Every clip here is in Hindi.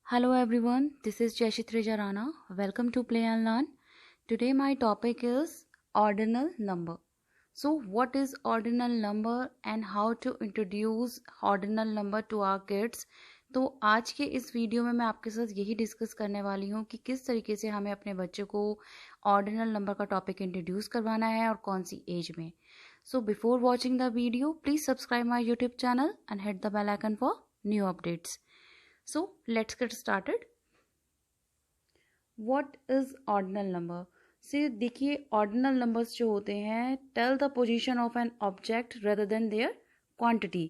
Hello everyone, this is Jashitri Rana. Welcome to Play and Learn. Today my topic is ordinal number. So what is ordinal number and how to introduce ordinal number to our kids? तो आज के इस वीडियो में मैं आपके साथ यही डिस्कस करने वाली हूँ कि किस तरीके से हमें अपने बच्चे को ऑर्डिनल नंबर का टॉपिक इंट्रोड्यूस करवाना है और कौन सी एज में. So before watching the video please subscribe my YouTube channel and hit the bell icon for new updates. So let's get started. What is ordinal number? से देखिए ordinal numbers जो होते हैं tell the position of an object rather than their quantity.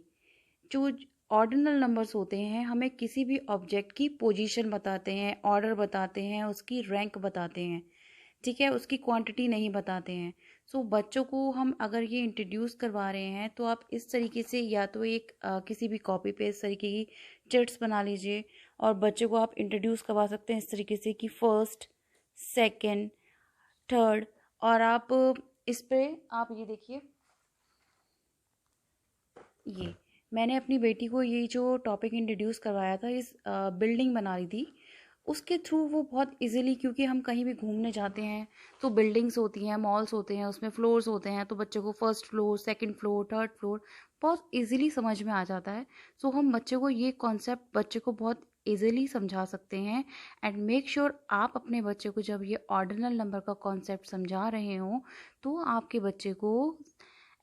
जो ordinal numbers होते हैं हमें किसी भी object की position बताते हैं, order बताते हैं, उसकी rank बताते हैं, ठीक है, उसकी क्वांटिटी नहीं बताते हैं. सो बच्चों को हम अगर ये इंट्रोड्यूस करवा रहे हैं तो आप इस तरीके से या तो एक किसी भी कॉपी पे इस तरीके की चिट्स बना लीजिए और बच्चों को आप इंट्रोड्यूस करवा सकते हैं इस तरीके से कि फर्स्ट, सेकंड, थर्ड. और आप इस पे आप ये देखिए, ये मैंने अपनी बेटी को ये जो टॉपिक इंट्रोड्यूस करवाया था, इस बिल्डिंग बना रही थी, उसके थ्रू वो बहुत इजीली, क्योंकि हम कहीं भी घूमने जाते हैं तो बिल्डिंग्स होती हैं, मॉल्स होते हैं, उसमें फ्लोर्स होते हैं, तो बच्चे को first floor, second floor, third floor बहुत इजीली समझ में आ जाता है. सो हम बच्चे को ये कॉन्सेप्ट बच्चे को बहुत इजीली समझा सकते हैं. एंड मेक श्योर आप अपने बच्चे को जब ये ऑर्डिनल नंबर का कॉन्सेप्ट समझा रहे हो तो आपके बच्चे को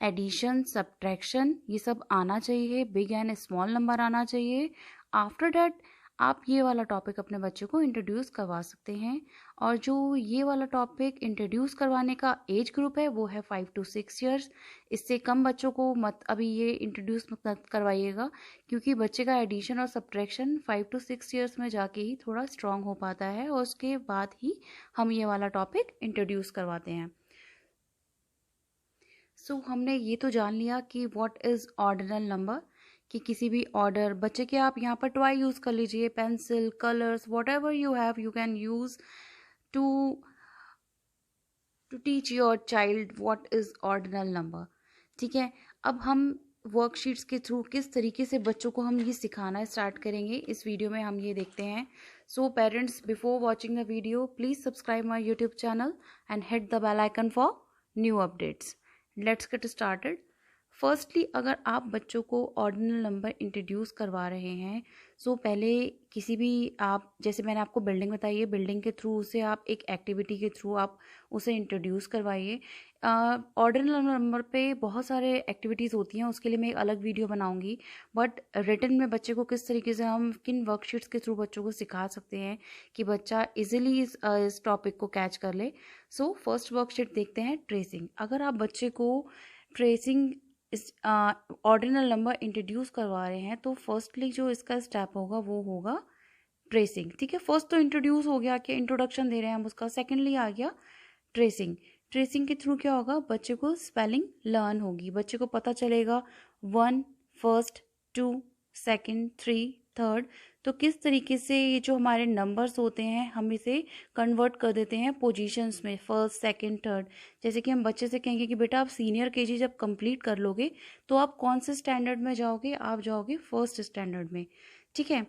एडिशन, सब्ट्रैक्शन ये सब आना चाहिए, बिग एंड स्मॉल नंबर आना चाहिए. आफ्टर डैट आप ये वाला टॉपिक अपने बच्चे को इंट्रोड्यूस करवा सकते हैं. और जो ये वाला टॉपिक इंट्रोड्यूस करवाने का एज ग्रुप है वो है 5 to 6 ईयर्स. इससे कम बच्चों को मत अभी ये इंट्रोड्यूस मत करवाइएगा, क्योंकि बच्चे का एडिशन और सब्ट्रैक्शन 5 to 6 ईयर्स में जाके ही थोड़ा स्ट्रांग हो पाता है और उसके बाद ही हम ये वाला टॉपिक इंट्रोड्यूस करवाते हैं. सो हमने ये तो जान लिया कि व्हाट इज़ ऑर्डिनल नंबर, कि किसी भी ऑर्डर बच्चे के आप यहाँ पर टॉय यूज़ कर लीजिए, pencil, colours, whatever you have you can use to teach your child what is ordinal number. ठीक है, अब हम वर्कशीट्स के थ्रू किस तरीके से बच्चों को हम ये सिखाना स्टार्ट करेंगे इस वीडियो में हम ये देखते हैं. So parents, before watching the video please subscribe my YouTube channel and hit the bell icon for new updates. Let's get started. Firstly, अगर आप बच्चों को ऑर्डिनल नंबर इंट्रोड्यूस करवा रहे हैं, सो पहले किसी भी आप, जैसे मैंने आपको बिल्डिंग बताई है, बिल्डिंग के थ्रू उसे आप एक एक्टिविटी के थ्रू आप उसे इंट्रोड्यूस करवाइए. ऑर्डिनल नंबर पे बहुत सारे एक्टिविटीज़ होती हैं, उसके लिए मैं एक अलग वीडियो बनाऊंगी. बट रिटन में बच्चे को किस तरीके से हम किन वर्कशीट्स के थ्रू बच्चों को सिखा सकते हैं कि बच्चा इजीली इस टॉपिक को कैच कर ले. सो फर्स्ट वर्कशीट देखते हैं, ट्रेसिंग. अगर आप बच्चे को ट्रेसिंग इस ऑर्डिनल नंबर इंट्रोड्यूस करवा रहे हैं तो फर्स्टली जो इसका स्टेप होगा वो होगा ट्रेसिंग. ठीक है, फर्स्ट तो इंट्रोड्यूस हो गया कि इंट्रोडक्शन दे रहे हैं हम उसका. सेकेंडली आ गया ट्रेसिंग. ट्रेसिंग के थ्रू क्या होगा, बच्चे को स्पेलिंग लर्न होगी, बच्चे को पता चलेगा 1 फर्स्ट, 2 सेकेंड, 3 थर्ड. तो किस तरीके से ये जो हमारे नंबर्स होते हैं हम इसे कन्वर्ट कर देते हैं पोजीशंस में, फर्स्ट, सेकंड, थर्ड. जैसे कि हम बच्चे से कहेंगे कि बेटा आप सीनियर केजी जब कंप्लीट कर लोगे तो आप कौन से स्टैंडर्ड में जाओगे, आप जाओगे फर्स्ट स्टैंडर्ड में. ठीक है,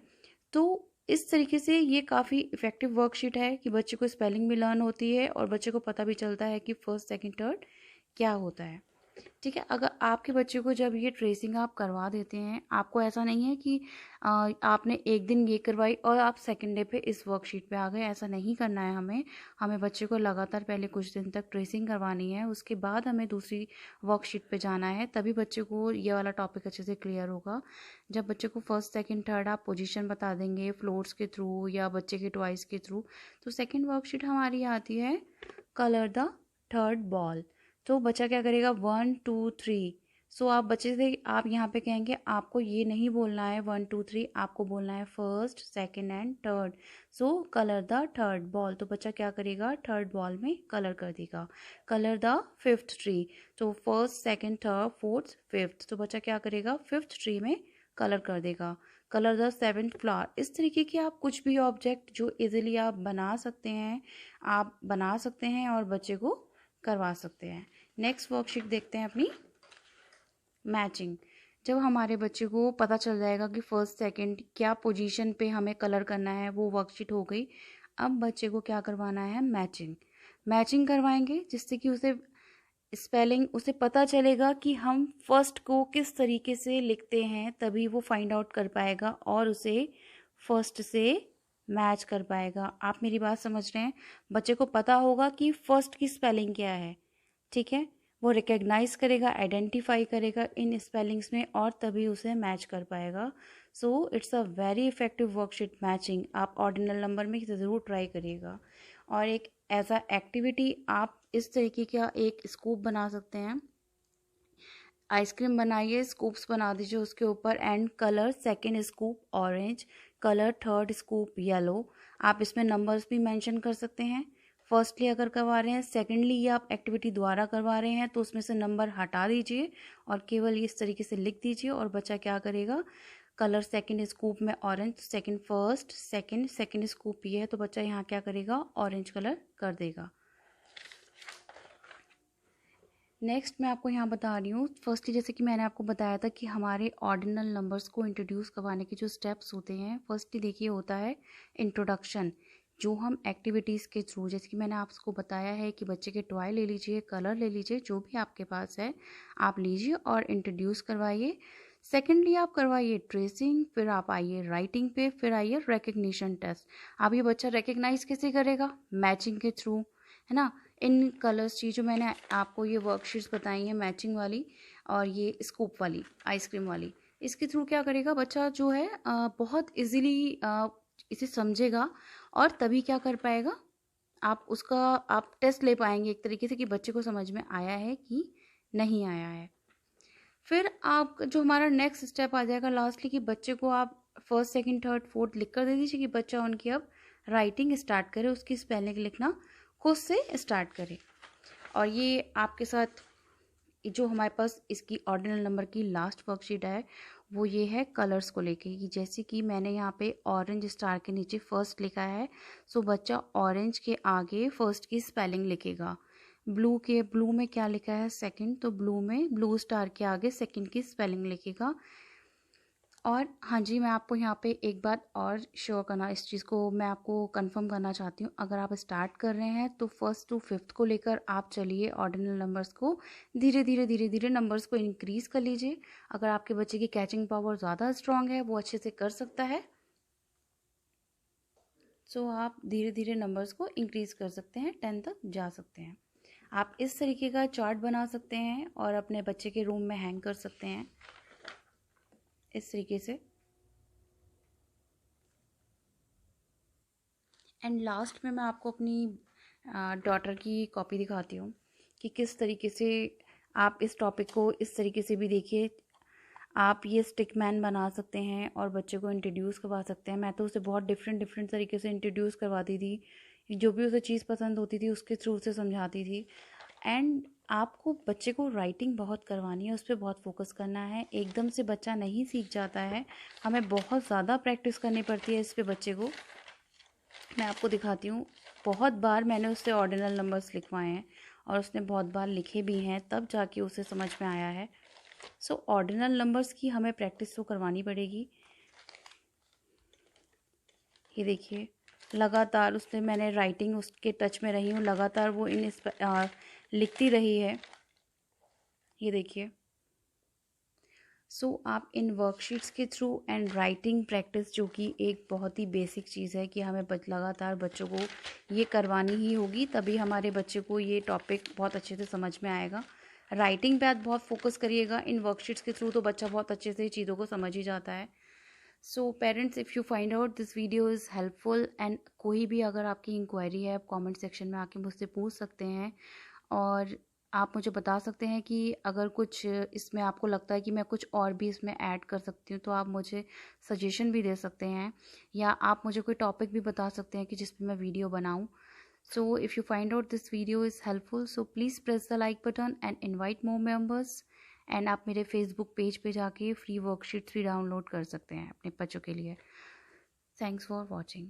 तो इस तरीके से ये काफ़ी इफेक्टिव वर्कशीट है कि बच्चे को स्पेलिंग भी लर्न होती है और बच्चे को पता भी चलता है कि फर्स्ट, सेकंड, थर्ड क्या होता है. ठीक है, अगर आपके बच्चे को जब ये ट्रेसिंग आप करवा देते हैं, आपको ऐसा नहीं है कि आपने एक दिन ये करवाई और आप सेकंड डे पे इस वर्कशीट पे आ गए, ऐसा नहीं करना है. हमें बच्चे को लगातार पहले कुछ दिन तक ट्रेसिंग करवानी है, उसके बाद हमें दूसरी वर्कशीट पे जाना है, तभी बच्चे को ये वाला टॉपिक अच्छे से क्लियर होगा. जब बच्चे को फर्स्ट, सेकेंड, थर्ड आप पोजिशन बता देंगे फ्लोर्स के थ्रू या बच्चे के टॉयज के थ्रू, तो सेकेंड वर्कशीट हमारी आती है कलर द थर्ड बॉल. तो बच्चा क्या करेगा, 1 2 3. सो आप बच्चे से आप यहाँ पे कहेंगे आपको ये नहीं बोलना है 1 2 3, आपको बोलना है first, second and third. So colour the third ball. तो बच्चा क्या करेगा, थर्ड बॉल में कलर कर देगा. Colour the fifth tree. तो first, second, third, fourth, fifth. तो बच्चा क्या करेगा, फिफ्थ ट्री में कलर कर देगा. Colour the seventh flower. इस तरीके के आप कुछ भी ऑब्जेक्ट जो इजीली आप बना सकते हैं, आप बना सकते हैं और बच्चे को करवा सकते हैं. नेक्स्ट वर्कशीट देखते हैं अपनी, मैचिंग. जब हमारे बच्चे को पता चल जाएगा कि फर्स्ट सेकंड क्या पोजीशन पे हमें कलर करना है, वो वर्कशीट हो गई। अब बच्चे को क्या करवाना है, मैचिंग करवाएंगे, जिससे कि उसे स्पेलिंग उसे पता चलेगा कि हम फर्स्ट को किस तरीके से लिखते हैं, तभी वो फाइंड आउट कर पाएगा और उसे फर्स्ट से मैच कर पाएगा। आप मेरी बात समझ रहे हैं? बच्चे को पता होगा कि फर्स्ट की स्पेलिंग क्या है, ठीक है। वो रिकग्नाइज करेगा, आइडेंटिफाई करेगा इन स्पेलिंग्स में और तभी उसे मैच कर पाएगा। So it's a very effective worksheet matching. आप ऑर्डिनल नंबर में ज़रूर ट्राई करिएगा। और एक एज अ एक्टिविटी आप इस तरीके का एक स्कूप बना सकते हैं। आइसक्रीम बनाइए, स्कूप्स बना दीजिए उसके ऊपर, and colour second scoop orange, colour third scoop yellow. आप इसमें नंबर्स भी मेंशन कर सकते हैं। फर्स्टली अगर करवा रहे हैं, सेकेंडली ये आप एक्टिविटी द्वारा करवा रहे हैं, तो उसमें से नंबर हटा दीजिए और केवल इस तरीके से लिख दीजिए। और बच्चा क्या करेगा, कलर सेकेंड स्कूप में orange, second first, second scoop ये है, तो बच्चा यहाँ क्या करेगा, ऑरेंज कलर कर देगा। नेक्स्ट मैं आपको यहाँ बता रही हूँ, फर्स्टली जैसे कि मैंने आपको बताया था कि हमारे ऑर्डिनल नंबर्स को इंट्रोड्यूस करवाने के जो स्टेप्स होते हैं, फर्स्टली देखिए होता है इंट्रोडक्शन, जो हम एक्टिविटीज़ के थ्रू, जैसे कि मैंने आपको बताया है कि बच्चे के टॉय ले लीजिए, कलर ले लीजिए, जो भी आपके पास है आप लीजिए और इंट्रोड्यूस करवाइए। सेकेंडली आप करवाइए ट्रेसिंग, फिर आप आइए राइटिंग पे, फिर आइए रिकग्निशन टेस्ट। अब ये बच्चा रिकग्नाइज कैसे करेगा, मैचिंग के थ्रू, है ना। इन कलर्स की जो मैंने आपको ये वर्कशीट्स बताई हैं, मैचिंग वाली और ये स्कूप वाली, आइसक्रीम वाली, इसके थ्रू क्या करेगा बच्चा जो है बहुत इजीली इसे समझेगा और तभी क्या कर पाएगा, आप टेस्ट ले पाएंगे एक तरीके से कि बच्चे को समझ में आया है कि नहीं आया है। फिर आप जो हमारा नेक्स्ट स्टेप आ जाएगा लास्टली, कि बच्चे को आप फर्स्ट सेकंड थर्ड फोर्थ लिख कर दे दीजिए कि बच्चा उनकी अब राइटिंग स्टार्ट करे, उसकी स्पेलिंग लिखना खुद से स्टार्ट करे। और ये आपके साथ जो हमारे पास इसकी ऑर्डिनल नंबर की लास्ट वर्कशीट है, वो ये है कलर्स को लेके, कि जैसे कि मैंने यहाँ पे ऑरेंज स्टार के नीचे फर्स्ट लिखा है, सो बच्चा ऑरेंज के आगे फर्स्ट की स्पेलिंग लिखेगा। ब्लू में क्या लिखा है, सेकंड, तो ब्लू में ब्लू स्टार के आगे सेकंड की स्पेलिंग लिखेगा। और हाँ जी, मैं आपको यहाँ पे एक बात और श्योर करना, इस चीज़ को मैं आपको कंफर्म करना चाहती हूँ। अगर आप स्टार्ट कर रहे हैं तो फर्स्ट टू फिफ्थ को लेकर आप चलिए, ऑर्डिनल नंबर्स को धीरे धीरे नंबर्स को इंक्रीज़ कर लीजिए। अगर आपके बच्चे की कैचिंग पावर ज़्यादा स्ट्रांग है, वो अच्छे से कर सकता है, सो आप धीरे धीरे नंबर्स को इंक्रीज़ कर सकते हैं, 10 तक जा सकते हैं। आप इस तरीके का चार्ट बना सकते हैं और अपने बच्चे के रूम में हैंग कर सकते हैं इस तरीके से। एंड लास्ट में मैं आपको अपनी डॉटर की कॉपी दिखाती हूँ कि किस तरीके से आप इस टॉपिक को इस तरीके से भी देखिए। आप ये स्टिक मैन बना सकते हैं और बच्चे को इंट्रोड्यूस करवा सकते हैं। मैं तो उसे बहुत डिफरेंट तरीके से इंट्रोड्यूस करवाती थी, जो भी उसे चीज़ पसंद होती थी उसके थ्रू उसे समझाती थी। एंड आपको बच्चे को राइटिंग बहुत करवानी है, उस पर बहुत फोकस करना है। एकदम से बच्चा नहीं सीख जाता है, हमें बहुत ज़्यादा प्रैक्टिस करनी पड़ती है इस पे बच्चे को। मैं आपको दिखाती हूँ, बहुत बार मैंने उससे ऑर्डिनल नंबर्स लिखवाए हैं और उसने बहुत बार लिखे भी हैं, तब जाके उसे समझ में आया है। सो ऑर्डिनल नंबर्स की हमें प्रैक्टिस तो करवानी पड़ेगी। ये देखिए, लगातार उसने, मैंने राइटिंग उसके टच में रही हूँ, लगातार वो लिखती रही है। ये देखिए। सो आप इन वर्कशीट्स के थ्रू एंड राइटिंग प्रैक्टिस, जो कि एक बहुत ही बेसिक चीज़ है कि हमें लगातार बच्चों को ये करवानी ही होगी, तभी हमारे बच्चे को ये टॉपिक बहुत अच्छे से समझ में आएगा। राइटिंग पे आप बहुत फोकस करिएगा इन वर्कशीट्स के थ्रू, तो बच्चा बहुत अच्छे से चीज़ों को समझ ही जाता है। So parents, if you find out this video is helpful, and कोई भी अगर आपकी इंक्वायरी है, आप कमेंट सेक्शन में आके मुझसे पूछ सकते हैं और आप मुझे बता सकते हैं कि अगर कुछ इसमें आपको लगता है कि मैं कुछ और भी इसमें ऐड कर सकती हूँ, तो आप मुझे सजेशन भी दे सकते हैं, या आप मुझे कोई टॉपिक भी बता सकते हैं कि जिस पे मैं वीडियो बनाऊँ। So if you find out this video is helpful, so please press the like button and invite more members. And आप मेरे फेसबुक पेज पे जाके फ्री वर्कशीट्स भी डाउनलोड कर सकते हैं अपने बच्चों के लिए। Thanks for watching.